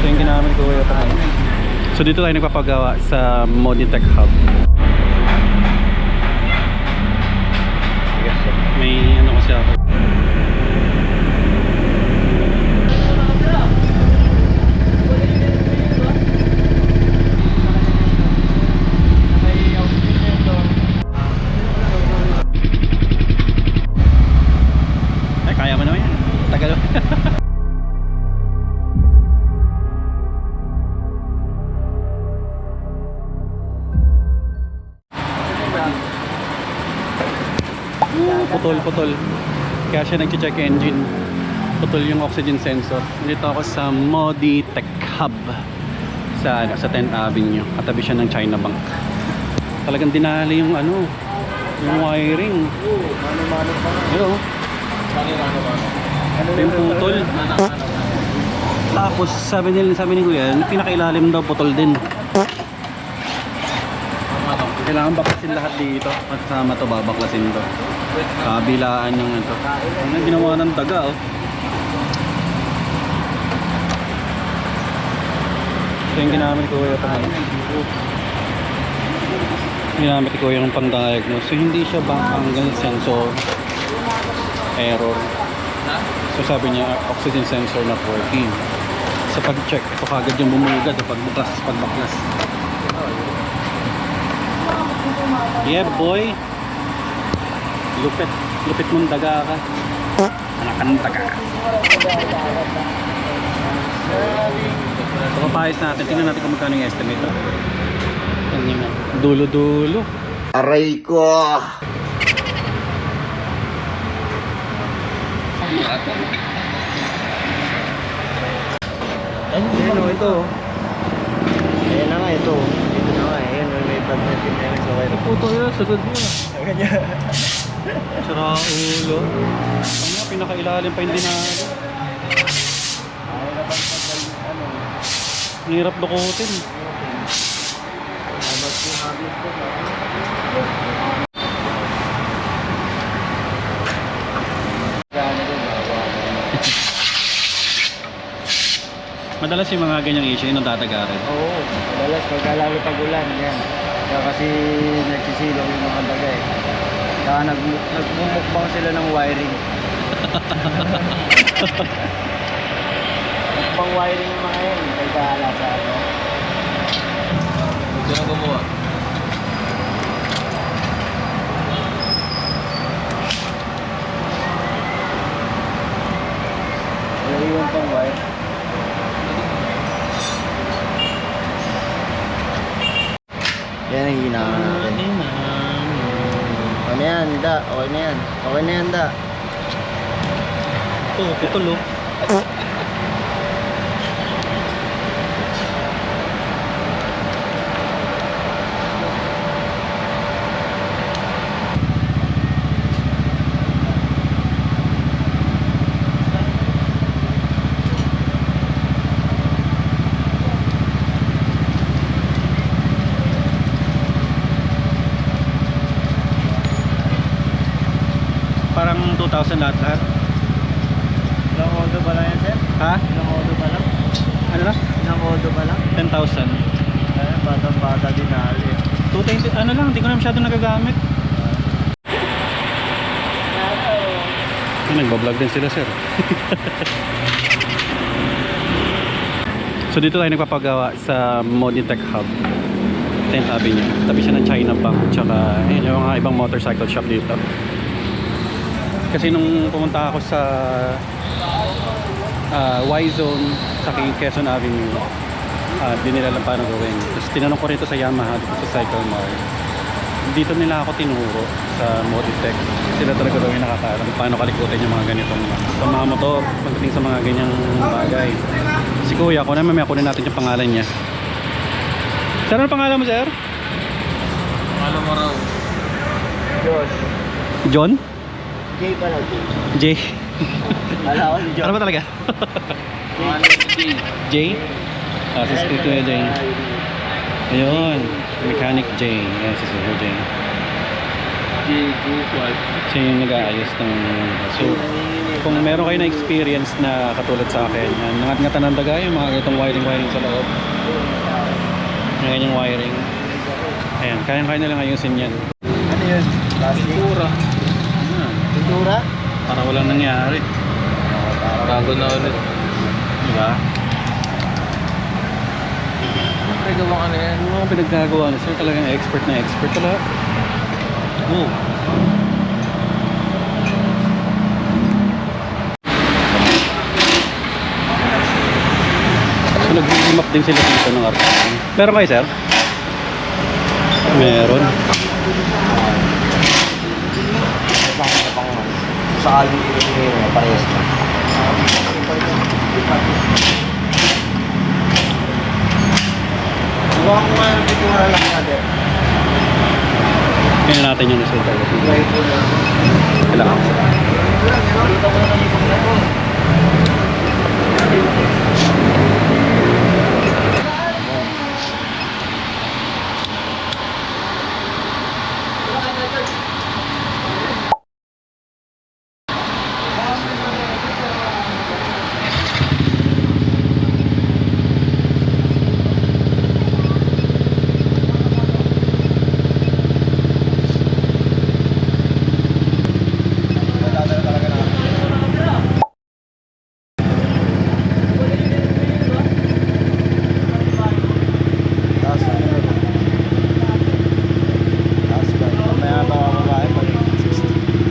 Ito yung ginamit ko kaya tayo. So dito tayo nagpapagawa sa Moditech Hub. May ano kasi ako. Ay, kaya mo naman yan. Tagal. Putol. Kaya siya nag-check engine. Putol yung oxygen sensor. Dito ako sa Moditech Hub sa 10th Avenue. Katabi siya ng China Bank. Talagang dinali yung ano, yung wiring. Hello. Yung putol. Tapos sabi ni Kuya, yung pinakailalim daw putol din. Kailangan baklasin lahat dito. Kasama to, babaklasin to. Kabilaan ng ito. Ano ginawa ng daga, oh. Ito yung ginamit ko kaya tayo. Ginamit ko yung pang-diagnose. So hindi siya hanggang sensor error. So sabi niya oxygen sensor not working. Sa pag-check, ito kagad yung bumugad sa pagbaklas. Yeah boy. Lupit mong daga ka. Anak ng daga. So papayos natin. Tingnan natin kung magkano yung estimate. Dulo. Aray ko! Ayan o, ito. Ayan na nga ito. Ito na nga. Ayan, may tag na tinayos. Okay na. Puto yun, sagad mo. Ganyan. Sira ulo. Ang nga, pinakailalim pa hindi na. Ayaw na bang ano? Hirap lukutin. Habas yung habis ko. Madalas yung mga ganyang issue yung natataga rin. Oo. Madalas pagkalalo pag-ulan. Yan. Kaya kasi nagsisilaw yung mga bagay. Kaya nagmumukbang sila ng wiring. Mukbang wiring yung mga yan. Kaya sa ano. Huwag ka na gumawa. Wala yung pang wire. Yan ang hinahanap natin. Okay na yan, da. Okay na yan. Okay na yan, da. Ito, putol oh. Parang 2,000 lahat. Ilang modo ba lang yan, sir? Ha? Ilang modo ba lang? Ano na? Ilang modo ba lang? 10,000. Ayun, batang-bata din nali. 220, ano lang, hindi ko na masyado nagagamit. Nagbablog din sila, sir. So dito tayo nagpapagawa sa Moditech Hub 10th Avenue. Tabi siya ng China Bank. Tsaka yung mga ibang motorcycle shop dito. Kasi nung pumunta ako sa Y-Zone sa Quezon Avenue, di nila lang paano gawin. Tapos tinanong ko rito sa Yamaha, dito sa Cycle Mart. Dito nila ako tinuro sa Moditech. Sila talaga daw yung nakakaroon paano kalikutin yung mga ganitong sa mga motor pagdating sa mga ganyang bagay. Si Kuya, ako na mamaya kunin natin yung pangalan niya. Sir, ano pangalan mo, sir? Pangalan mo raw? Josh. John? Jay pala, Jay. Jay? Wala ko si John. Ano ba talaga? Jay? Ah, si Kuya Jay. Ayun, Mechanic Jay. Yes, si Sir Jay. Siya yung nag-aayos ng... So, kung meron kayo na experience na katulad sa akin, nangat-ngatan ng daga yung mga ganitong wiring sa loob. Yung ganyang wiring. Ayan, kaya-kaya na lang ayusin yan. Ano yun? Plastic? Pintura. Ayan, Pintura? para walang nangyari. Bago na ulit. Diba? Nagawang ano yan? Yung mga pinaggagawa na sir, talagang expert na expert talaga. Oh. So nag-remap din sila dito ng artist. Meron kayo sir? Meron. Sa alin yung parehas na. Gawa ko nga ng pintura lang natin. Tingnan natin yung resulta. Kailangan ko sila. Dito ko na ibang na to.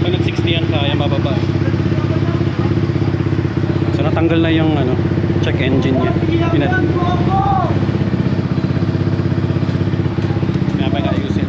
Pag nag-60 yan, kaya mababa. So natanggal na yung ano, check engine niya. Kaya pa ayusin.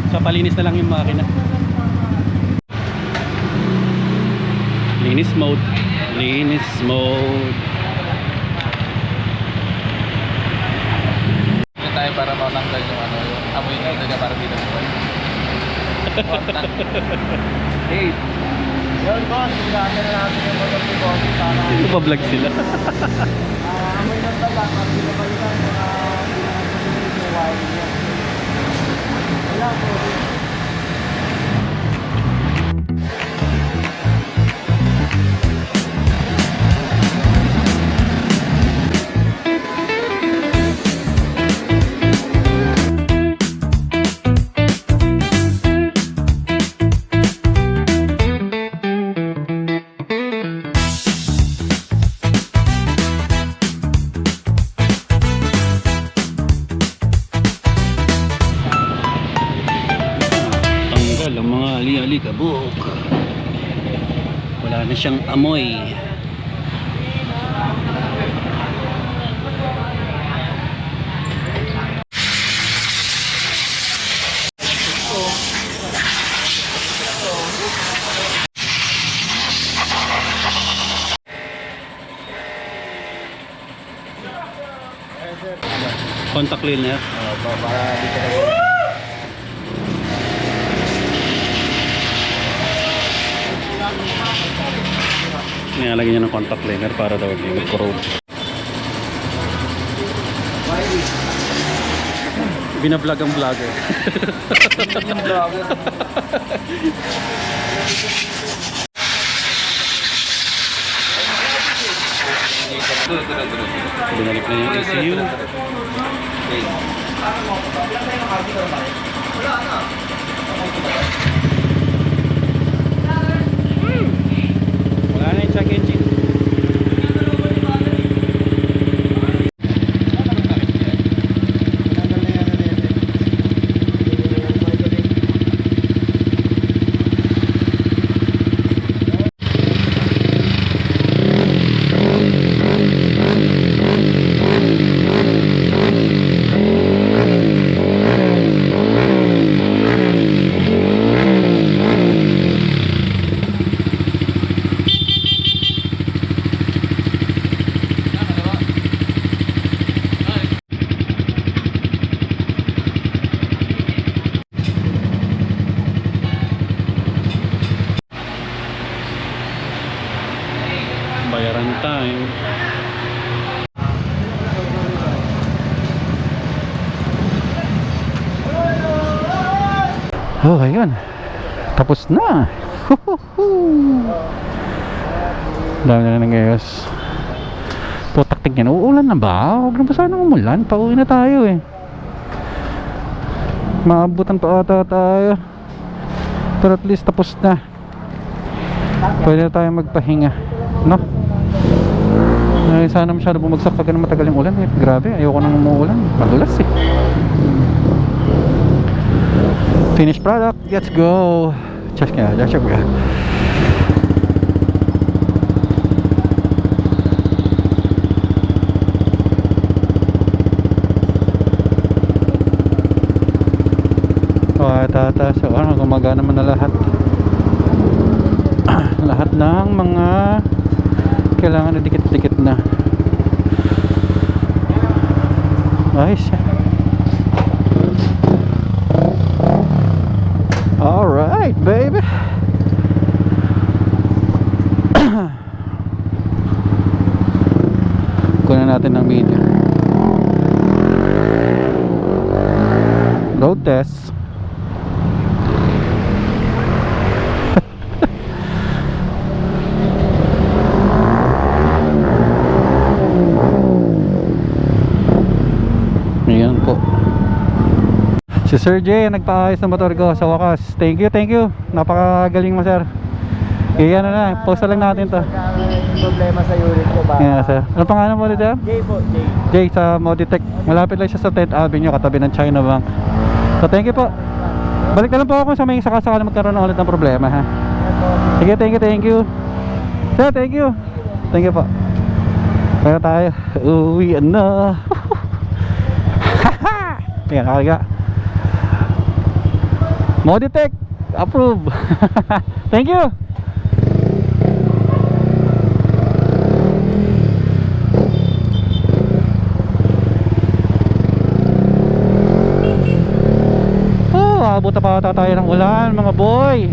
So palinis na lang yung makina. Linis mode. Linis mode. Ito tayo para matanggal yung ano, yung amoy na ito para dito naman. Hey! Yun boss, ilagay na natin yung motor ni boss para Iba-vlog sila. amoy ng taba para dito pa yung mga wiring niya. Wala po. Tanggal ang mga ali-alikabok. Wala na siyang amoy. Contact cleaner. Para dito na yun. Nilalagyan niya ng contact cleaner para daw hindi mag-corrode. Binablog ang vlogger. Yung vlogger. Binalik na yung ECU. Wala na yung check engine. Oh, ayun. Tapos na. Dami na nangyayos. Putak tingin, uulan na ba? Huwag na ba sana umulan? Pauwi na tayo eh. Maabutan pa ata tayo. Pero at least tapos na. Pwede na tayo magpahinga, no? Ay, sana masyado bumagsak pag matagal yung ulan eh. Grabe, ayoko nang umuulan. Madulas eh. Finished product, let's go. Check nga, check nga. Tata, so ano, gumagana naman na lahat. Lahat ng mga kailangan na dikit-dikit na. Ayos. Alright, baby. Kunin natin ng media. Road test. Ayan po. Si Sir J nagpaayos ng motor ko sa wakas. Thank you, thank you. Napakagaling mo, sir. Iyan na, post lang natin to. Problema sa unit ko ba? Yeah, sir. Ano pangalan mo dito? Jay po, Jay. Jay sa Moditech. Malapit lang siya sa 10th Avenue, katabi ng China Bank. So thank you po. Balik na lang po ako sa may sakasakala magkaroon na ulit ng problema, ha. Sige, thank you, thank you. Sir, thank you. Thank you po. Kaya tayo. Uwi na. Ayan, nakakarga. Moditech approve. Thank you. Oh, abot na pa ata tayo ng ulan, mga boy.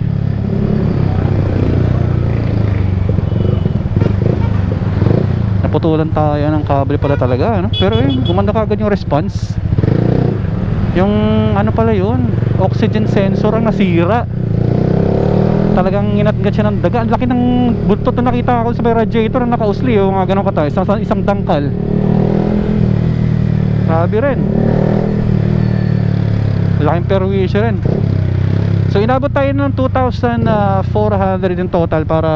Naputulan tayo ng kable pala talaga, ano? Pero gumanda kagad yung response. Yung ano pala yun, oxygen sensor ang nasira. Talagang inatgat siya ng daga. Ang laki ng buntot na nakita ko sa may radiator na nakausli, yung mga ganun katayo, isang dangkal. Grabe rin. Laking perwisyo rin. So inabot tayo ng 2,400 in total para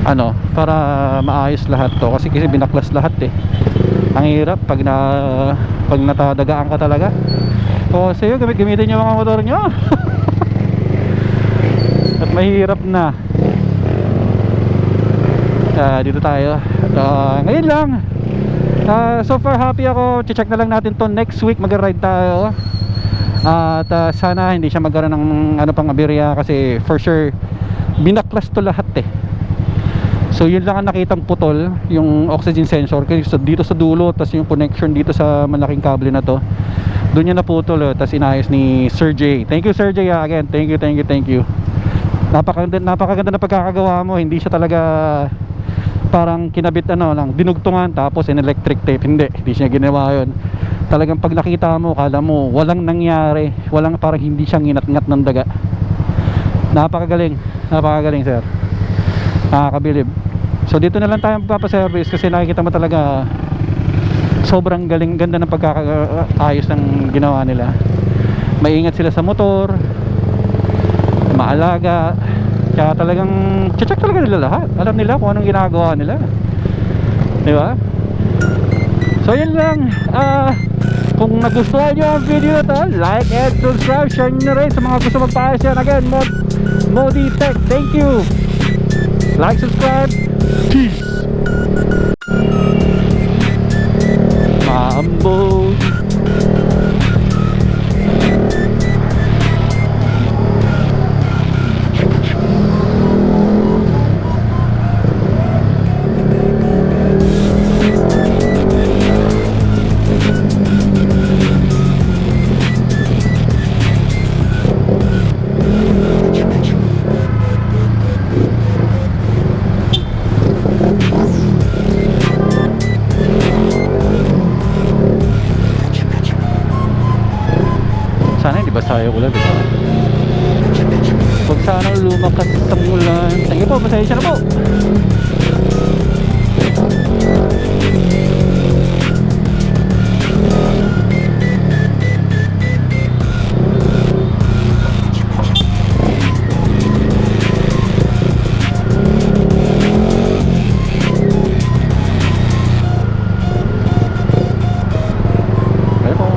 ano, para maayos lahat to, kasi binaklas lahat eh. Ang hirap pag natadagaan ka talaga. O sa'yo, gamitin nyo mga motor nyo. At mahirap na. Dito tayo. Ngayon lang. So far happy ako. Check na lang natin to next week, mag-ride tayo. At sana hindi siya magkaroon ng ano pang aberya, kasi for sure binaklas to lahat eh. So yun lang ang nakitang putol, yung oxygen sensor dito sa dulo, tas yung connection dito sa malaking kable na to, doon yan naputol. Tas inayos ni Sir J. Thank you, Sir J, again. Thank you. Napakaganda na pagkakagawa mo. Hindi siya talaga parang kinabit lang, dinugtungan tapos electric tape. Hindi siya ginawa yun. Talagang pag nakita mo, kala mo walang nangyari, parang hindi siya nginat-ngat ng daga. Napakagaling, sir. Nakakabilib. So dito na lang tayo magpapaservice, kasi nakikita mo talaga sobrang ganda ng pagkakaayos ng ginawa nila. Maingat sila sa motor, maalaga, kaya talagang check talaga nila lahat. Alam nila kung anong ginagawa nila, di ba? So yun lang. Kung nagustuhan nyo ang video na to, like and subscribe. Share nyo na rin sa mga gusto magpaayos yan. Again, Moditech, thank you. Like, subscribe. Peace. Mambo. tayo ulan, di ba? Huwag sanang lumakas sa ulan. Sige po, pasensya na po.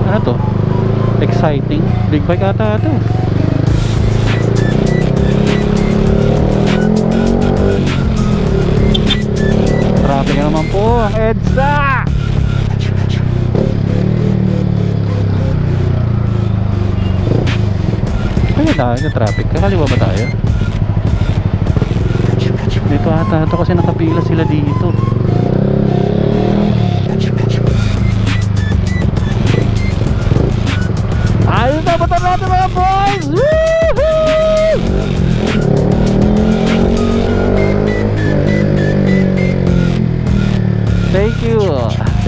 Ano to? Exciting. Big bike ata ito. Traffic na naman po ang EDSA. Ayun na yung traffic. Kakaliwa ba tayo? Dito ata ito kasi nakapila sila dito. Ayun na, bata natin mga boys! Woohoo! Thank you.